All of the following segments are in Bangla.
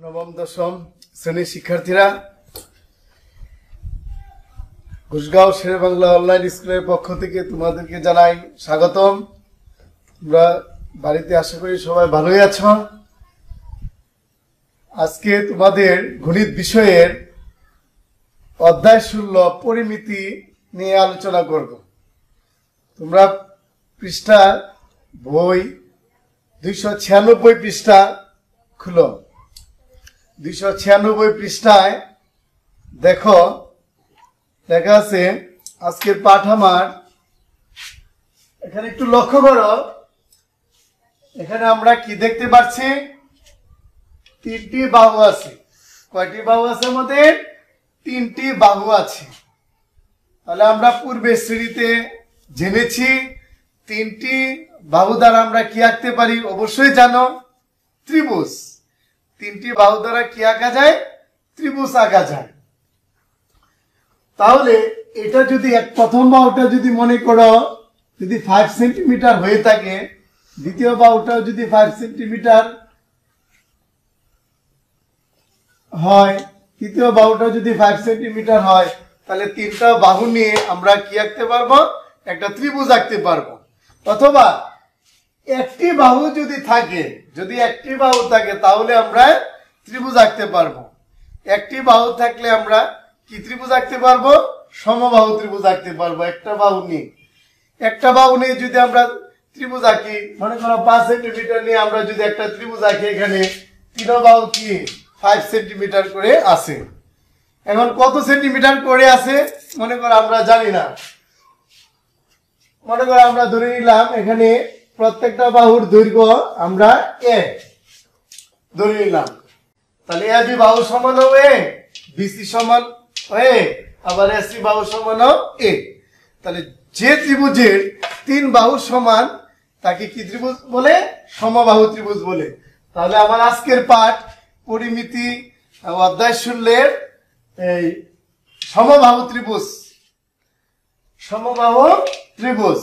নবম দশম শ্রেণীর শিক্ষার্থীরা ঘুষগাঁও শেরে বাংলা অনলাইন স্কুলের পক্ষ থেকে তোমাদেরকে জানাই স্বাগতম। তোমরা বাড়িতে আশা করি সবাই ভালোই আছো। আজকে তোমাদের গণিত বিষয়ের অধ্যায় 16 পরিমিতি নিয়ে আলোচনা করব। তোমরা পৃষ্ঠা বই 296 পৃষ্ঠা খুলো। 296 পৃষ্ঠায় দেখো লেখা আছে আজকের পাঠ আমার। এখানে একটু লক্ষ্য করো, এখানে আমরা কি দেখতে পাচ্ছি? তিনটি বাহু আছে। কয়টি বাহু আছে আমাদের? তিনটি বাহু আছে। তাহলে আমরা পূর্বের শ্রেণীতে জেনেছি তিনটি বাহু দ্বারা আমরা কি আঁকতে পারি? অবশ্যই জানো, ত্রিভুজ। তিনটি বাহু দ্বারা কি আঁকা যায়? ত্রিভুজ আঁকা যায়। তাহলে এটা যদি প্রথম বাহুটা যদি মনে করো যদি 5 সেন্টিমিটার হয়ে থাকে, দ্বিতীয় বাহুটাও যদি 5 সেন্টিমিটার হয়, তৃতীয় বাহুটা যদি 5 সেন্টিমিটার হয়, তাহলে তিনটা বাহু নিয়ে আমরা কি আঁকতে পারবো? একটা ত্রিভুজ আঁকতে পারবো। অথবা একটি বাহু যদি থাকে, তাহলে আমরা ত্রিভুজ আঁকতে পারবো। একটি বাহু থাকলে আমরা কি ত্রিভুজ আঁকতে পারবো? সমবাহু ত্রিভুজ আঁকতে পারবো। একটা বাহু নিয়ে যদি আমরা ত্রিভুজ আঁকি, মনে করো 5 সেন্টিমিটার নিয়ে আমরা যদি একটা ত্রিভুজ আঁকি, এখানে তিন বাহু কি 5 সেন্টিমিটার করে আছে। এখন কত সেন্টিমিটার করে আছে মনে করো আমরা জানি না। মনে করো আমরা ধরে নিলাম এখানে প্রত্যেকটা বাহুর দৈর্ঘ্য আমরা a ধরে নিলাম। তাহলে AB বাহু সমান হবে a, BC সমান a, আবার AC বাহু সমান a। তাহলে যে ত্রিভুজের তিন বাহু সমান তাকে কি ত্রিভুজ বলে? সমবাহু ত্রিভুজ বলে। তাহলে আমার আজকের পাঠ পরিমিতি অধ্যায় 16 এই সমবাহু ত্রিভুজ।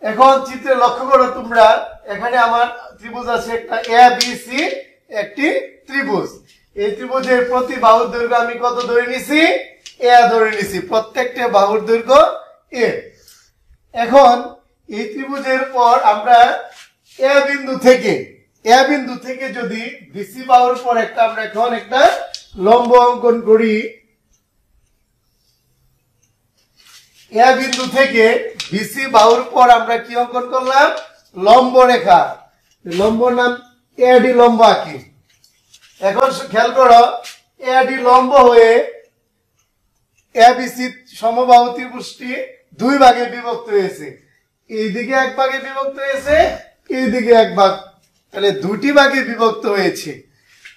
এখন চিত্রে লক্ষ্য করো তোমরা, এখানে আমার ত্রিভুজ আছে একটা ABC, একটি ত্রিভুজ। এই ত্রিভুজের প্রতি বাহুর দৈর্ঘ্য আমি কত ধরে নিছি? a ধরে নিছি। প্রত্যেকটা বাহুর দৈর্ঘ্য a। এখন এই ত্রিভুজের পর আমরা a বিন্দু থেকে যদি BC বাহুর পর আমরা এখন একটা লম্ব অঙ্কন করি। a বিন্দু থেকে BC বাহুর পর আমরা কি অঙ্কন করলাম? লম্ব রেখা। লম্বর নাম AD লম্ব আঁকি। এখন খেয়াল করো, AD লম্ব হয়ে ABC সমবাহু ত্রিভুজটি দুই ভাগে বিভক্ত হয়েছে। এইদিকে এক ভাগে বিভক্ত হয়েছে, এইদিকে এক ভাগ, তাহলে দুটি ভাগে বিভক্ত হয়েছে।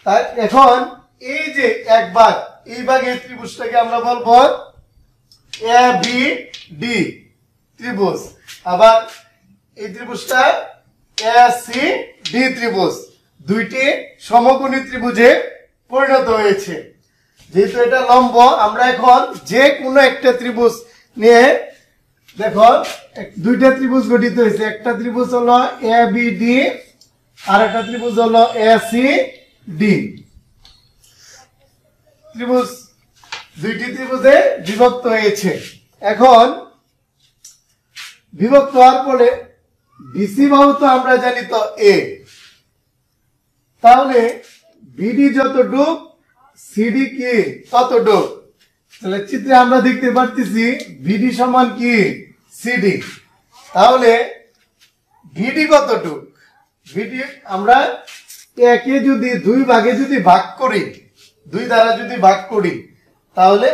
তাই এখন এই যে এক ভাগ, এই ভাগের ত্রিভুজটাকে আমরা বলবো ABD ত্রিভুজ। আবার এই ত্রিভুজটা ACD ত্রিভুজ। দুইটি সমকোণী ত্রিভুজে পরিণত হয়েছে। যেহেতু এটা লম্ব, আমরা এখন যে কোনো একটা ত্রিভুজ নিয়ে দেখো দুইটা ত্রিভুজ গঠিত হয়েছে। একটা ত্রিভুজ হলো ABD, আর একটা ত্রিভুজ হলো ACD ত্রিভুজ। দুইটি ত্রিভুজে বিভক্ত হয়েছে। এখন বিভক্ত হওয়ার পরে BC বাহু তো আমরা জানি তো a, তাহলে BD যতটুক CD কি ততটুক। তাহলে চিত্রে আমরা দেখতে পাচ্ছি BD সমান কি CD। তাহলে BD কতটুক? BD আমরা a কে যদি দুই ভাগে যদি ভাগ করি, দুই দ্বারা যদি ভাগ করি, তাহলে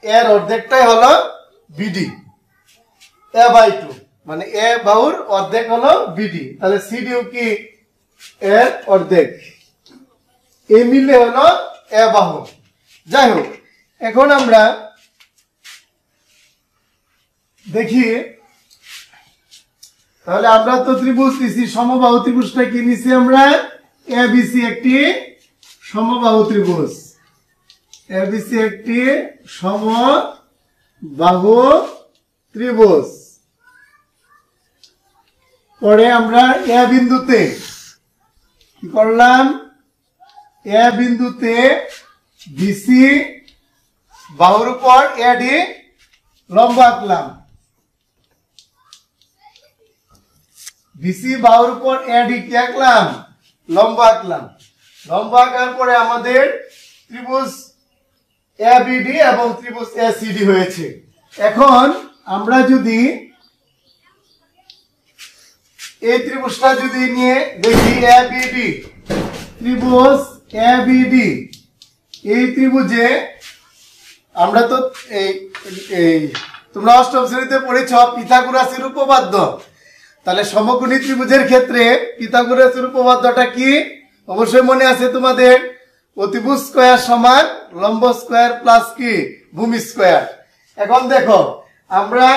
এর অর্ধেকটাই হলো BD, a/2, মানে a বাহুর অর্ধেক হলো BD। তাহলে CD কি এর অর্ধেক, এই মিলে হলো a বাহু। যাই হোক, এখন আমরা দেখি, তাহলে আমরা তো ত্রিভুজ নিছি, সমবাহু ত্রিভুজটা কি নিছি আমরা? ABC একটি সমবাহু ত্রিভুজ। ABC একটি সমবাহু ত্রিভুজ। পরে আমরা A বিন্দুতে কি করলাম? এ বিন্দুতে বিসি বাহুর উপর এডি লম্ব আঁকলাম। বিসি বাহুর উপর এডি কি আঁকলাম? লম্ব আঁকলাম। লম্ব আঁকার পরে আমাদের ত্রিভুজ এবিডি এবং ত্রিভুজ এসিডি হয়েছে। এখন আমরা যদি এই ত্রিভুজটা যদি নিয়ে দেখি এবিডি, ত্রিভুজ এবিডি, এই ত্রিভুজে আমরা তো এই তোমরা অষ্টম শ্রেণীতে পড়েছ পিথাগোরাসের উপপাদ্য। তাহলে সমকোণী ত্রিভুজের ক্ষেত্রে পিথাগোরাসের উপপাদ্যটা কি অবশ্যই মনে আছে তোমাদের? অতিভুজ স্কয়ার সমান লম্ব স্কয়ার প্লাস কি ভূমি স্কয়ার। এখন দেখো আমরা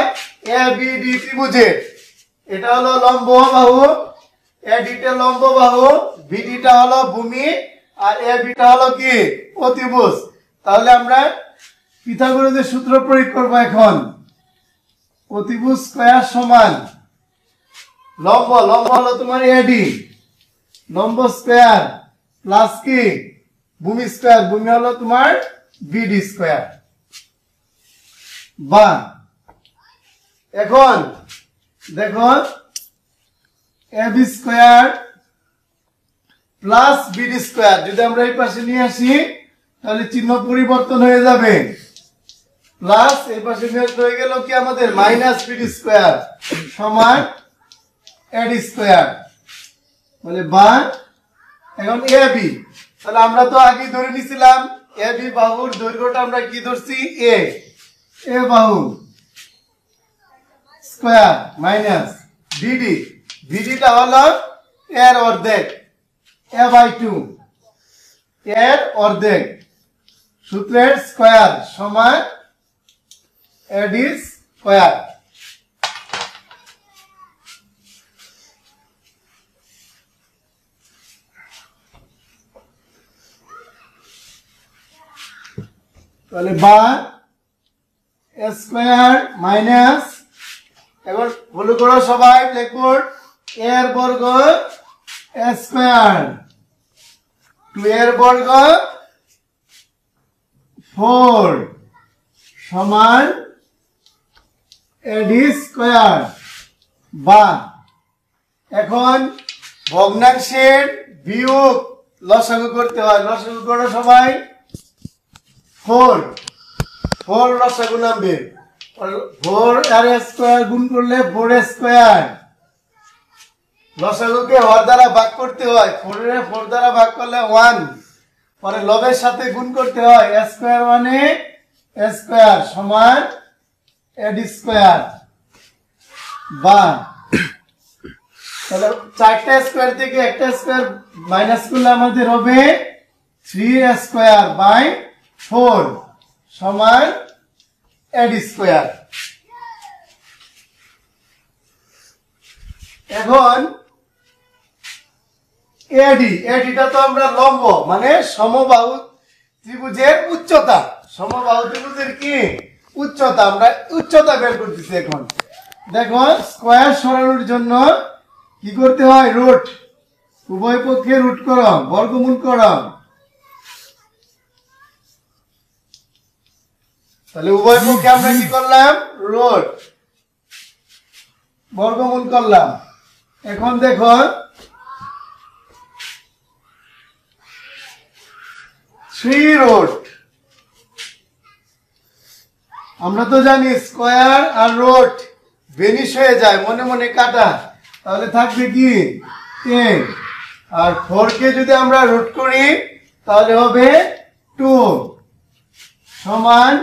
এবিডি ত্রিভুজের এটা হলো লম্ব বাহু, এডিটা লম্ব বাহু, বিডিটা হলো ভূমি, আর এবিটা হলো কি অতিভুজ। তাহলে আমরা পিথাগোরাসের সূত্র প্রয়োগ করব। এখন অতিভুজ স্কয়ার সমান লম্ব, লম্ব হলো তোমার এডি, লম্ব স্কয়ার প্লাস কি ভূমি স্কয়ার, ভূমি হলো তোমার বিডি স্কয়ার। বা এখন দেখো AB square plus BD square যদি আমরা এই পাশে নিয়ে আসি তাহলে চিহ্ন পরিবর্তন হয়ে যাবে। প্লাস এই পাশে নিয়ে হয়ে গেল কি আমাদের মাইনাস বিডি স্কয়ার সমান এডি স্কয়ার। বলে বা এখন এবি, তাহলে আমরা তো আগে ধরে নিছিলাম এবি বাহুর দৈর্ঘ্যটা আমরা কি ধরছি এ, এ বাহু স্কয়ার মাইনাস বিডি, বিডিটা হলো এর অর্ধেক এ বাই 2, এর অর্ধেক, সূত্রের স্কয়ার সমান এডি স্কয়ার। তাহলে বা স্কয়ার মাইনাস, এখন ফলো করো সবাই ব্ল্যাকবোর্ড, এর বর্গ স্কয়ার 2 এর বর্গ 4 সমান এডি স্কয়ার। বা এখন ভগ্নাংশের বিয়োগ লসাগু করতে হয়, লসাগু করো সবাই। 4 লসাগু নামবে, 4 আর স্কয়ার গুণ করলে 4 স্কয়ার। লসাগুকে হর দ্বারা ভাগ করতে হয়, 4 এর 4 দ্বারা ভাগ করলে 1, পরে লবের সাথে গুণ করতে হয়, স্কয়ার 1 এ স্কয়ার সমান এডি স্কয়ার। বা তাহলে 4টা স্কয়ার থেকে একটা স্কয়ার মাইনাস করলে আমাদের হবে 3 স্কয়ার বাই 4 সমান এডি স্কয়ার। এখন এডি, এডিটা তো আমরা লম্ব মানে সমবাহু ত্রিভুজের উচ্চতা, সমবাহু ত্রিভুজের কি উচ্চতা, আমরা উচ্চতা বের করতেছি। এখন দেখো স্কয়ার সরানোর জন্য কি করতে হয়? রুট, উভয় পক্ষে রুট করো, বর্গমূল করো। তাহলে উভয় পক্ষে আমরা কি করলাম? রুট, বর্গমূল করলাম। এখন দেখো 3 রুট, আমরা তো জানি স্কয়ার আর রুট ভেনিশ হয়ে যায়, মনে মনে কাটা, তাহলে থাকবে কি 10, আর 4 কে যদি আমরা রুট করি তাহলে হবে 2 সমান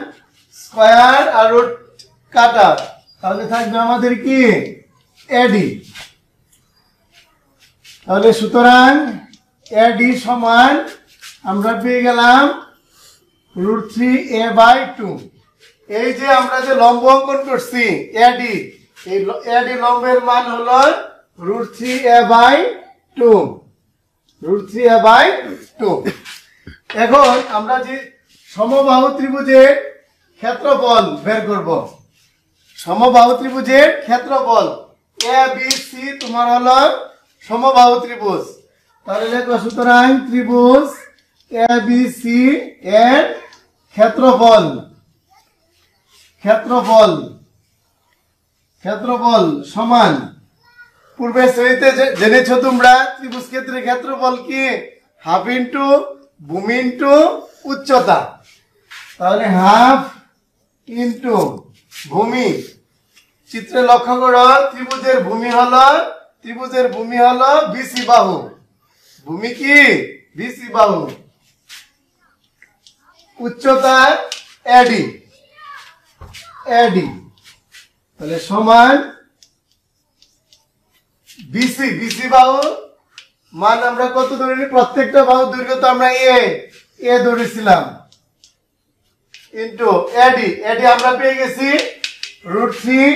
স্কয়ার আর রুট কাটা, তাহলে থাকবে আমাদের কি এডি। তাহলে সুতরাং এডি সমান আমরা পেয়ে গেলাম √3a/2। এই যে আমরা যে লম্ব অঙ্কন করছি এডি, এই এডি লম্বের মান হলো √3a/2, √3a/2। এখন আমরা যে সমবাহু ত্রিভুজের ক্ষেত্রফল বের করব, সমবাহু ত্রিভুজের ক্ষেত্রফল এ বি সি তোমার হলো সমবাহু ত্রিভুজ। তাহলে লেখো সুতরাং ত্রিভুজ ABC এর ক্ষেত্রফল ক্ষেত্রফল ক্ষেত্রফল সমান পূর্বে শ্রেণীতে জেনেছো তোমরা ত্রিভুজ ক্ষেত্রের ক্ষেত্রফল কি হাফ ইনটু ভূমি ইনটু উচ্চতা তাহলে হাফ ইনটু ভূমি চিত্রে লক্ষ্য করো ত্রিভুজের ভূমি হলো বিসি বাহু ভূমি কি বিসি বাহু উচ্চতা এডি তাহলে সমান বিসি বাহু মান আমরা কত ধরে প্রত্যেকটা বাহু দৈর্ঘ্য তো আমরা এ ধরেছিলাম ইনটু এডি আমরা পেয়ে গেছি √3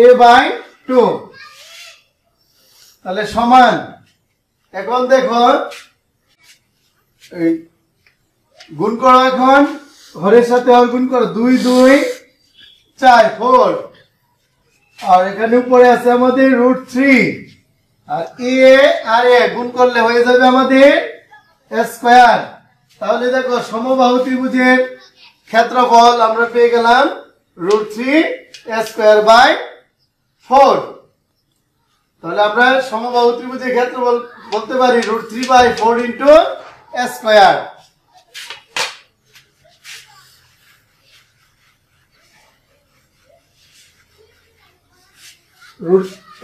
a/2 তাহলে সমান এখন দেখো এই গুণ করো এখন হরের সাথে হর গুণ করো 2 2 4 4 আর এখানে উপরে আছে আমাদের √3 আর এ গুণ করলে হয়ে যাবে আমাদের স্কয়ার তাহলে দেখো সমবাহু ত্রিভুজের ক্ষেত্রফল আমরা পেয়ে গেলাম √3 a²/4 তাহলে আমরা সমবাহু ত্রিভুজের ক্ষেত্রফল বলতে পারি √3/4 ইনটু a²।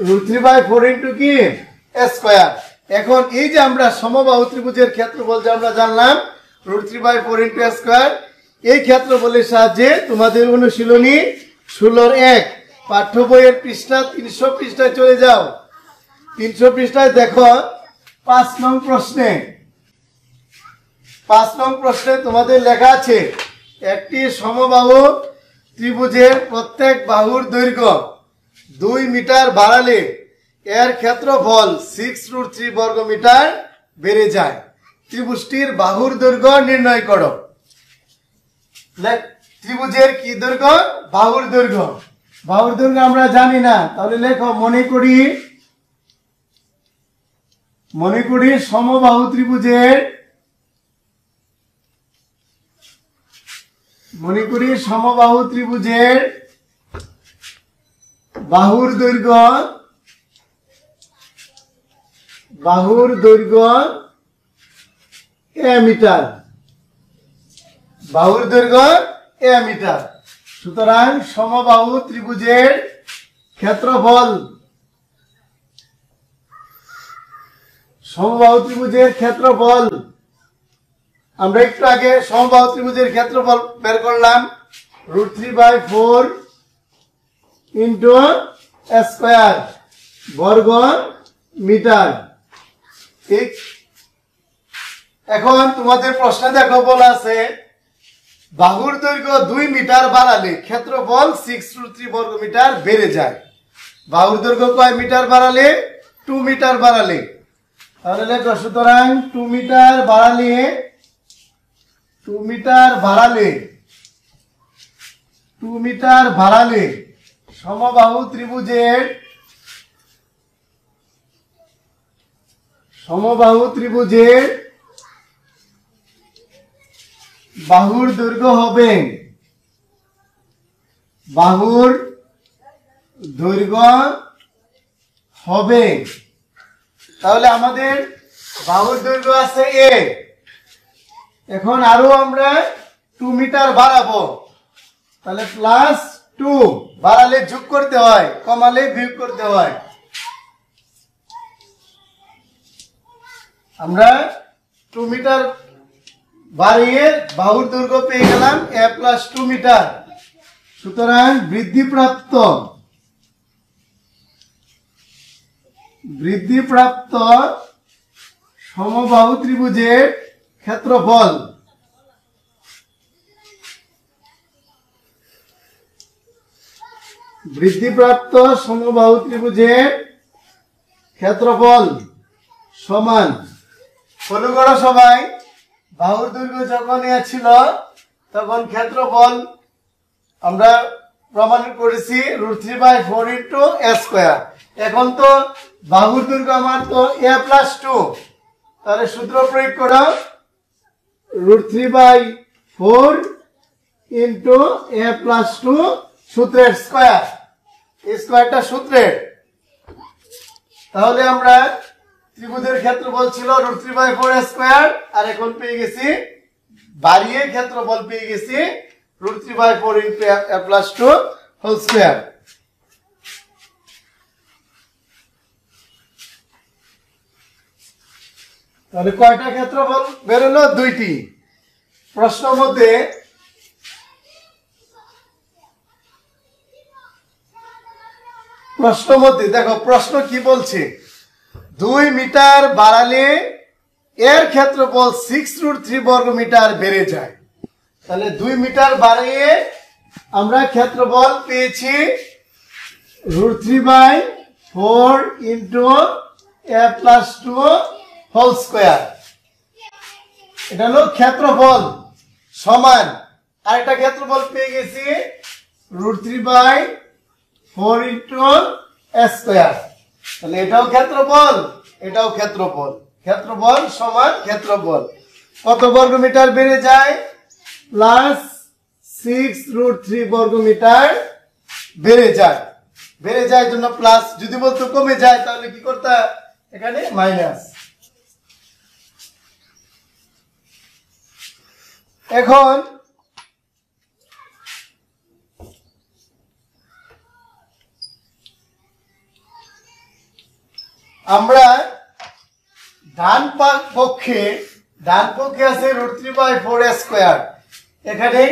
√3/4 ইনটু কি a²। এখন এই যে আমরা সমবাহু ত্রিভুজের ক্ষেত্রফল যে আমরা জানলাম √3/4 ইনটু a², এই ক্ষেত্রফলের সাহায্যে তোমাদের অনুশীলনী 16-1 পাঠ্য বইয়ের পৃষ্ঠা 300 পৃষ্ঠায় চলে যাও। 300 পৃষ্ঠায় দেখো 5 নং প্রশ্নে তোমাদের লেখা আছে একটি সমবাহু ত্রিভুজের প্রত্যেক বাহুর দৈর্ঘ্য 2 মিটার বাড়ালে এর ক্ষেত্রফল 6√3 বর্গ মিটার বেড়ে যায়। ত্রিভুজটির বাহুর দৈর্ঘ্য নির্ণয় করো। ত্রিভুজের কি দৈর্ঘ্য? বাহুর দৈর্ঘ্য। বাহুর দৈর্ঘ্য আমরা জানি না, তাহলে লেখো মনে করি সমবাহু ত্রিভুজের বাহুর দৈর্ঘ্য a মিটার। বাহুর দৈর্ঘ্য a মিটার। সুতরাং সমবাহু ত্রিভুজের ক্ষেত্রফল আমরা একটু আগে সমবাহু ত্রিভুজের ক্ষেত্রফল বের করলাম √3/4 ইনটু a² বর্গ মিটার। ঠিক, এখন তোমাদের প্রশ্নে দেখো বলা আছে বাহুর দৈর্ঘ্য 2 মিটার বাড়ালে ক্ষেত্রফল 6√3 বর্গ মিটার বেড়ে যায়। বাহুর দৈর্ঘ্য কয় মিটার বাড়ালে? 2 মিটার বাড়ালে। তাহলে লেখো সুতরাং 2 মিটার বাড়ালে সমবাহু ত্রিভুজের বাহুর দৈর্ঘ্য হবে তাহলে আমাদের বাহুর দৈর্ঘ্য আছে a। এখন আরো আমরা 2 মিটার বাড়াবো, তাহলে +2 বাড়ালে যোগ করতে হয়, কমালে বিয়োগ করতে হয়। আমরা 2 মিটার বাড়িয়ে বাহুর দৈর্ঘ্য পেয়ে গেলাম a + 2 মিটার। সুতরাং বৃদ্ধিপ্রাপ্ত সমবাহু ত্রিভুজের ক্ষেত্রফল সমান ফলো করো সবাই। বাহুর দৈর্ঘ্য যখন ছিল তখন ক্ষেত্রফল আমরা প্রমাণ করেছি √3/4 ইনটু a²। এখন তো বাহুর দৈর্ঘ্য আমার তো a + 2, তাহলে সূত্র প্রয়োগ করো √3/4 ইন্টু a প্লাস 2 সূত্রের স্কয়ার, এই স্কয়ারটা সূত্রের। তাহলে আমরা ত্রিভুজের ক্ষেত্রফল ছিল √3/4 স্কয়ার, আর এখন পেয়ে গেছি বাড়িয়ে ক্ষেত্রফল পেয়ে গেছি √3/4 into a plus 2 whole square. তাহলে কয়টা ক্ষেত্রফল বেরোলো? দুইটি। প্রশ্ন মধ্যে দেখো প্রশ্ন কি বলছে, 2 মিটার বাড়ালে এর ক্ষেত্রফল 6√3 বর্গ মিটার বেড়ে যায়। তাহলে 2 মিটার বাড়িয়ে আমরা ক্ষেত্রফল পেয়েছি √3/4 into a plus 2 whole square. এটা হলো ক্ষেত্রফল সমান। আরেকটা ক্ষেত্রফল পেয়ে গেছি √3/4 ইন্টু a স্কয়ার। তাহলে এটাও ক্ষেত্রফল, এটাও ক্ষেত্রফল, ক্ষেত্রফল সমান ক্ষেত্রফল। কত বর্গ মিটার বেড়ে যায়? প্লাস 6√3 বর্গ মিটার বেড়ে যায়। বেড়ে যায় জন্য প্লাস, যদি বলতো কমে যায় তাহলে কি করতে, এখানে মাইনাস। এখন আমরা ডান পক্ষে আছে √3/4 স্কয়ার। এখানে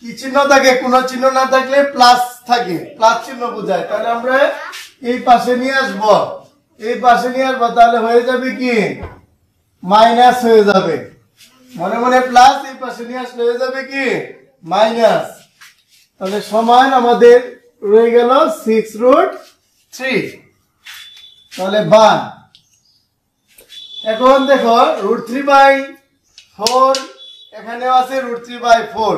কি চিহ্ন থাকে? কোন চিহ্ন না থাকলে প্লাস থাকে, প্লাস চিহ্ন বোঝায়। তাহলে আমরা এই পাশে নিয়ে আসবো, এই পাশে নিয়ে আসবো, তাহলে হয়ে যাবে কি মাইনাস হয়ে যাবে। মনে মনে প্লাস, এই পাশে নিয়ে আসলে হয়ে যাবে কি মাইনাস। তাহলে সমান আমাদের রয়ে গেল 6√3। তাহলে 1। এখন দেখো √3/4 এখানেও আছে √3/4।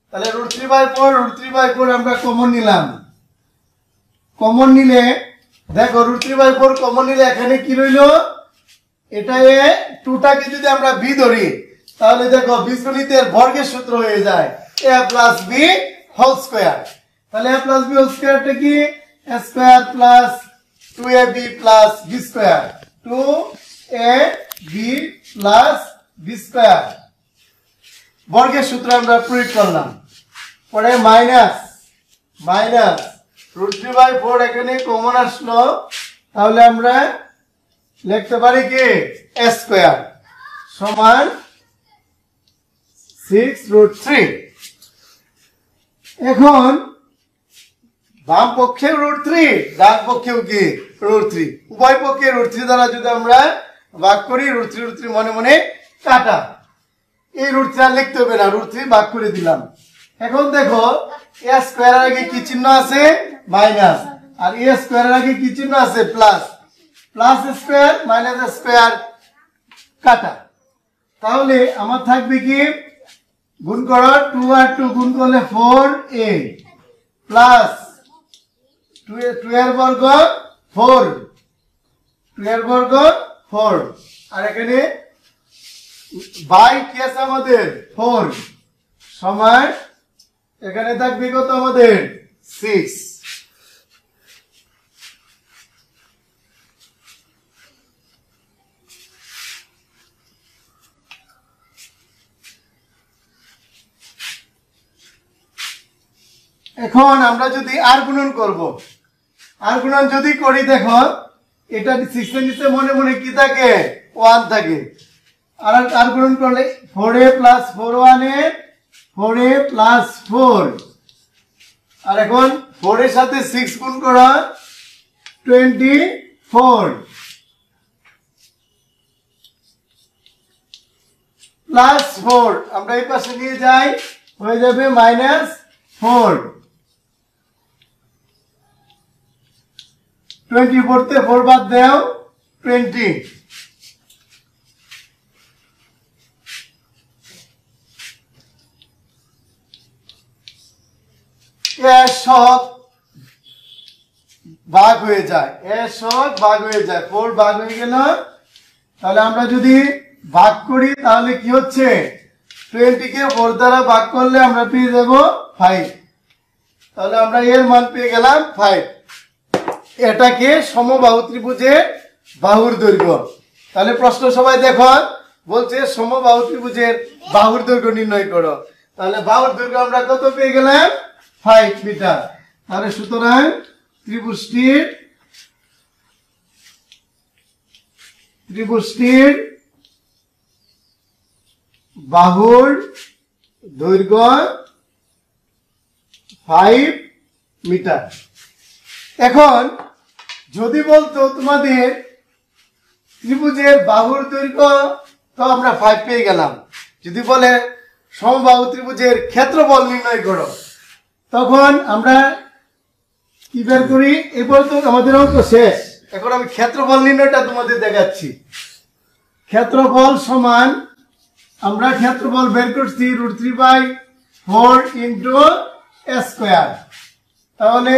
তাহলে √3/4 আমরা কমন নিলাম। কমন নিলে দেখো √3/4 কমন নিলে এখানে কি রইল? এটা 2টাকে যদি আমরা b ধরি তাহলে দেখো বীজগণিতের বর্গের সূত্র হয়ে যায় a plus b whole square. তাহলে a প্লাস b হোল স্কয়ারটা কি? a square plus 2ab plus b square, 2ab plus b square. বর্গের সূত্র আমরা প্রয়োগ করলাম। পরে মাইনাস √3/4 এখানে কমন আসলো, তাহলে আমরা লিখতে পারি কি a স্কয়ার সমান 6√3। এখন বাম পক্ষে √3, ডান পক্ষেও কি √3, উভয় পক্ষে √3 দ্বারা যদি আমরা ভাগ করি, √3 মনে মনে কাটা। এই √3 আর লিখতে হবে না, √3 ভাগ করে দিলাম। এখন দেখো a স্কয়ারের আগে কি চিহ্ন আছে? মাইনাস। আর a স্কয়ারের আগে কি চিহ্ন আছে? Plus. Plus square minus square কাটা। তাহলে আমার থাকবে কি, গুণ করো 2 আর 2 গুণ করলে 4a প্লাস 2 এর বর্গ 4, 2 এর বর্গ 4, আর এখানে বাই কি আছে আমাদের 4 সমান এখানে থাকবে কত আমাদের 6। এখন আমরা যদি আর গুণন করব, আর গুণন যদি করি, দেখো এটা 6 এর নিচে মনে মনে কি থাকে? 1 থাকে। আর গুণন করলে 4a plus 4a 4a plus 4, আর এখন 4 এর সাথে 6 গুণ করা 24 প্লাস 4, আমরা এই পাশে নিয়ে যাই, হয়ে যাবে -4। 24 তে 4 বাদ দাও 20। এর সহগ ভাগ হয়ে যায়, এর সহগ ভাগ হয়ে যায়। 4 ভাগ হয়ে গেল তাহলে আমরা যদি ভাগ করি তাহলে কি হচ্ছে 20 কে 4 দ্বারা ভাগ করলে আমরা পেয়ে যাব 5। তাহলে আমরা এর মান পেয়ে গেলাম 5। এটাকে সমবাহু ত্রিভুজের বাহুর দৈর্ঘ্য। তাহলে প্রশ্ন সবাই দেখো, বলছে সমবাহু ত্রিভুজের বাহুর দৈর্ঘ্য নির্ণয় করো। তাহলে বাহুর দৈর্ঘ্য আমরা কত পেয়ে গেলাম 5 মিটার। তাহলে সুতরাং ত্রিভুজটির বাহুর দৈর্ঘ্য 5 মিটার। এখন যদি বলতো তোমাদের ত্রিভুজের বাহুর দৈর্ঘ্য, তো আমরা 5 পেয়ে গেলাম। যদি বলে সমবাহু ত্রিভুজের ক্ষেত্রফল নির্ণয় করো, তখন আমরা কি বের করি? এরপর তো আমাদের অঙ্ক শেষ। এখন আমি ক্ষেত্রফল নির্ণয়টা তোমাদের দেখাচ্ছি। ক্ষেত্রফল সমান, আমরা ক্ষেত্রফল বের করছি √3/4 ইন্টু স্কোয়ার। তাহলে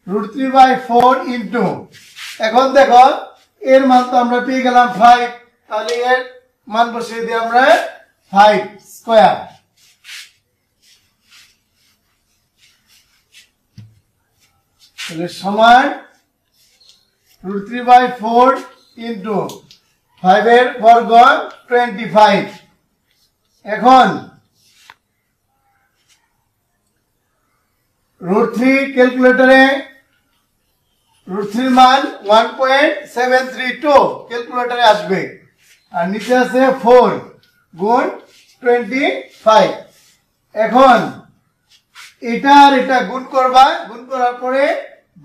√3/4 ইন্টু, এখন দেখো এর মান তো আমরা পেয়ে গেলাম 5। তাহলে এর মান বসিয়ে দিই আমরা 5 স্কোয়ার। তাহলে সমান √3/4 ইন্টু 5 এর বর্গ 25। এখন √3 ক্যালকুলেটরে √3 মান 1.732 ক্যালকুলেটরে আসবে, আর নিচে আছে 4 গুণ 25। এখন এটা আর এটা গুণ করবা, গুণ করার পরে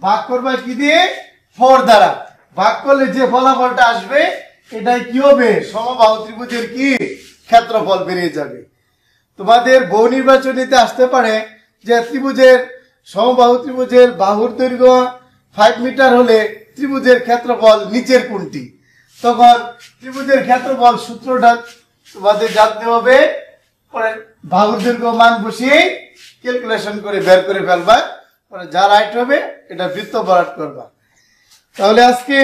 ভাগ করবা কি দিয়ে? 4 দ্বারা। ভাগ করলে যে ফলাফলটা আসবে এটাই কি হবে? সমবাহু ত্রিভুজের কি ক্ষেত্রফল বেরিয়ে যাবে। তোমাদের বহু নির্বাচনীতে আসতে পারে যে ত্রিভুজের সমবাহু ত্রিভুজের বাহুর দৈর্ঘ্য 5 মিটার হলে ত্রিভুজের ক্ষেত্রফল নিচের কোনটি? তখন ত্রিভুজের ক্ষেত্রফল সূত্রটা তোমাদের জানতে হবে। পরে বাহুর দৈর্ঘ্য মান বসিয়ে ক্যালকুলেশন করে বের করে ফেলবা। পরে যা রাইট হবে এটা বৃত্ত ভরাট করবা। তাহলে আজকে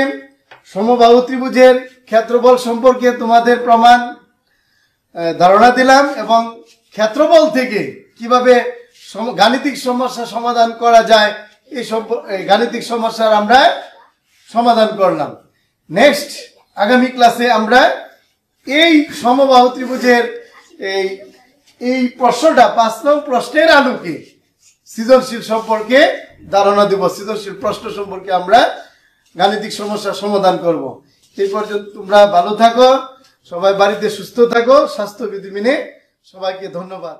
সমবাহু ত্রিভুজের ক্ষেত্রফল সম্পর্কে তোমাদের প্রমাণ ধারণা দিলাম, এবং ক্ষেত্রফল থেকে কিভাবে গাণিতিক সমস্যা সমাধান করা যায় এই গাণিতিক সমস্যার আমরা সমাধান করলাম। নেক্সট আগামী ক্লাসে আমরা এই সমবাহু ত্রিভুজের এই প্রশ্নটা 5 নং প্রশ্নের আলোকে সৃজনশীল সম্পর্কে ধারণা দেব। সৃজনশীল প্রশ্ন সম্পর্কে আমরা গাণিতিক সমস্যার সমাধান করব। এই পর্যন্ত তোমরা ভালো থাকো, সবাই বাড়িতে সুস্থ থাকো, স্বাস্থ্যবিধি মেনে। সবাইকে ধন্যবাদ।